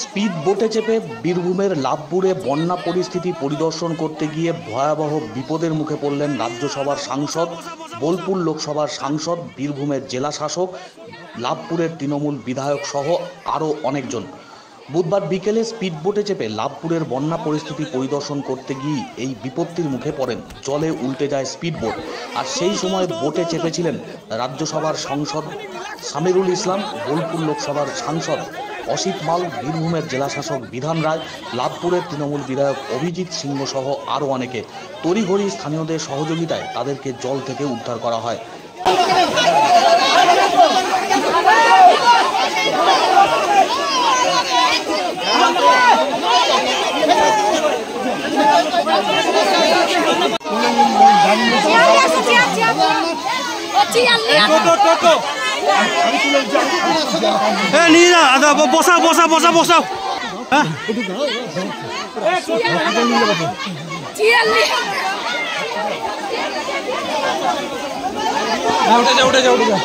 Speed বোটে চেপে বীরভূমের লাভপুরে বন্যা পরিস্থিতি পরিদর্শন করতে গিয়ে ভয়াবহ বিপদের মুখে পড়লেন রাজ্যসভার সাংসদ, বোলপুর লোকসভার সাংসদ, বীরভূমের জেলা শাসক, লাভপুরের তৃণমূল বিধায়ক সহ আরও অনেকজন। বুধবার বিকেলে স্পিড বোটে চেপে লাভপুরের বন্যা পরিস্থিতি পরিদর্শন করতে গিয়ে এই বিপত্তির মুখে পড়েন। জলে উল্টে যায় স্পিড বোট। আর সেই সময় বোটে চেপেছিলেন রাজ্যসভার সাংসদ সামিরুল ইসলাম, বোলপুর লোকসভার সাংসদ অসিত মাল, বীরভূমের জেলাশাসক বিধান রায়, লাভপুরের তৃণমূল বিধায়ক অভিজিৎ সিংহ সহ আরও অনেকে। তড়িঘড়ি স্থানীয়দের সহযোগিতায় তাদেরকে জল থেকে উদ্ধার করা হয়। বসাও বসাও বসাও বসাও। উঠে যা উঠে যা উঠে যা।